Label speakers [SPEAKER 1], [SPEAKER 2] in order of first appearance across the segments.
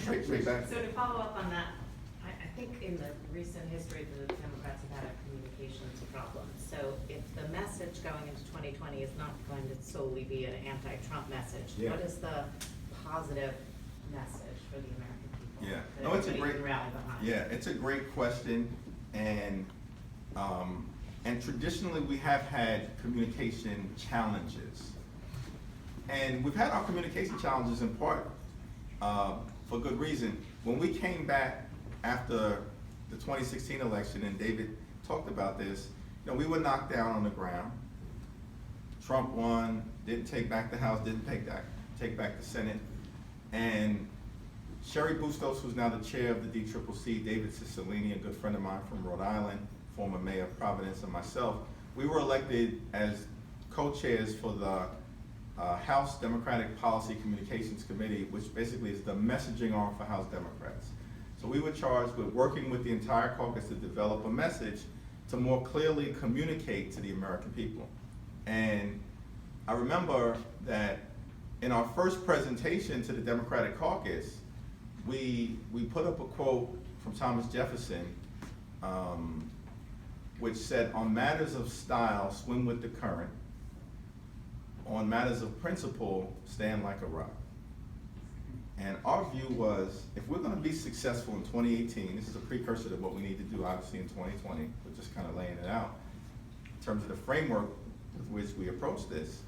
[SPEAKER 1] straight back.
[SPEAKER 2] So to follow up on that, I think in the recent history, the Democrats have had a communications problem. So if the message going into 2020 is not going to solely be an anti-Trump message,
[SPEAKER 1] Yeah.
[SPEAKER 2] what is the positive message for the American people?
[SPEAKER 1] Yeah,
[SPEAKER 2] that
[SPEAKER 1] no, it's a
[SPEAKER 2] everybody
[SPEAKER 1] great,
[SPEAKER 2] can rally behind?
[SPEAKER 1] yeah, it's a great question, and traditionally we have had communication challenges. And we've had our communication challenges in part for good reason. When we came back after the 2016 election, and David talked about this, you know, we were knocked down on the ground. Trump won, didn't take back the House, didn't take back the Senate. And Cheri Bustos, who's now the chair of the DCCC, David Cicilline, a good friend of mine from Rhode Island, former mayor of Providence, and myself, we were elected as co-chairs for the House Democratic Policy Communications Committee, which basically is the messaging arm for House Democrats. So we were charged with working with the entire caucus to develop a message to more clearly communicate to the American people. And I remember that in our first presentation to the Democratic caucus, we put up a quote from Thomas Jefferson, which said, "On matters of style, swim with the current. On matters of principle, stand like a rock." And our view was, if we're gonna be successful in 2018, this is a precursor to what we need to do obviously in 2020, we're just kind of laying it out, in terms of the framework with which we approach this,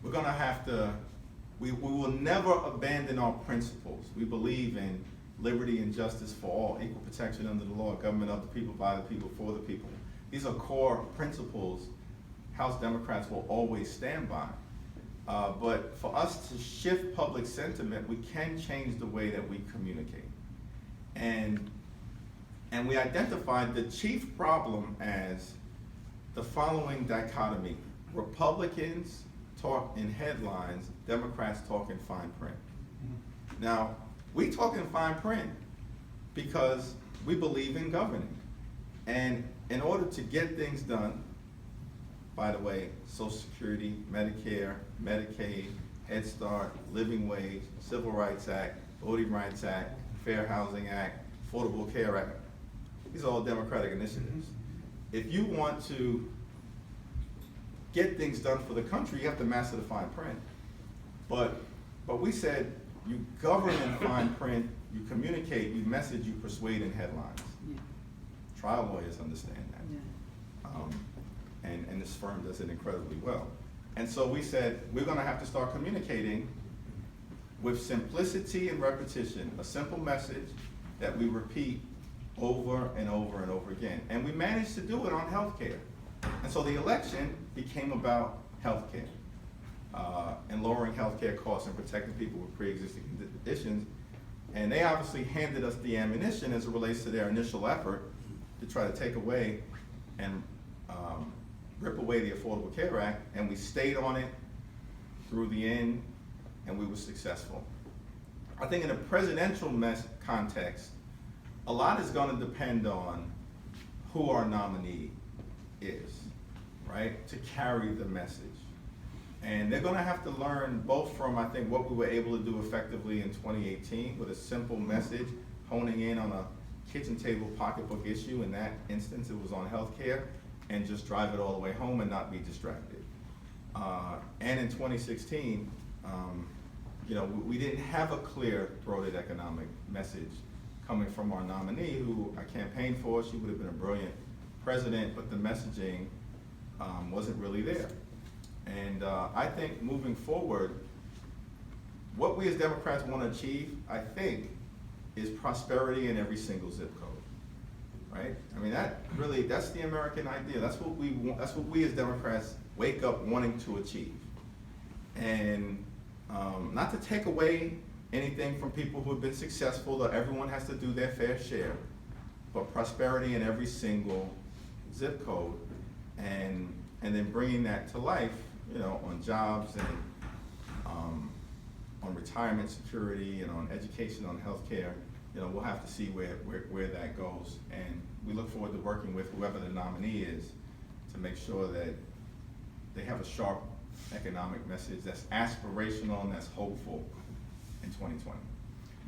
[SPEAKER 1] we're gonna have to, we will never abandon our principles. We believe in liberty and justice for all, equal protection under the law, government of the people, by the people, for the people. These are core principles House Democrats will always stand by. But for us to shift public sentiment, we can change the way that we communicate. And we identified the chief problem as the following dichotomy. Republicans talk in headlines, Democrats talk in fine print. Now, we talk in fine print because we believe in governing. And in order to get things done, by the way, Social Security, Medicare, Medicaid, Head Start, Living Wage, Civil Rights Act, Voting Rights Act, Fair Housing Act, Affordable Care Act, these are all Democratic initiatives. If you want to get things done for the country, you have to master the fine print. But we said, you govern in fine print, you communicate, you message, you persuade in headlines.
[SPEAKER 3] Yeah.
[SPEAKER 1] Trial lawyers understand that.
[SPEAKER 3] Yeah.
[SPEAKER 1] And this firm does it incredibly well. And so we said, we're gonna have to start communicating with simplicity and repetition, a simple message that we repeat over and over and over again. And we managed to do it on healthcare. And so the election became about healthcare and lowering healthcare costs and protecting people with pre-existing conditions. And they obviously handed us the ammunition as it relates to their initial effort to try to take away and rip away the Affordable Care Act, and we stayed on it through the end, and we were successful. I think in a presidential context, a lot is gonna depend on who our nominee is, right, to carry the message. And they're gonna have to learn both from, I think, what we were able to do effectively in 2018 with a simple message, honing in on a kitchen table pocketbook issue. In that instance, it was on healthcare, and just drive it all the way home and not be distracted. And in 2016, you know, we didn't have a clear-throated economic message coming from our nominee, who I campaigned for. She would have been a brilliant president, but the messaging wasn't really there. And I think moving forward, what we as Democrats want to achieve, I think, is prosperity in every single zip code. Right? I mean, that's the American idea. That's what we want. That's what we as Democrats wake up wanting to achieve. And not to take away anything from people who have been successful, that everyone has to do their fair share, but prosperity in every single zip code, and then bringing that to life, you know, on jobs and on retirement security and on education, on healthcare. You know, we'll have to see where that goes. And we look forward to working with whoever the nominee is to make sure that they have a sharp economic message that's aspirational and that's hopeful in 2020.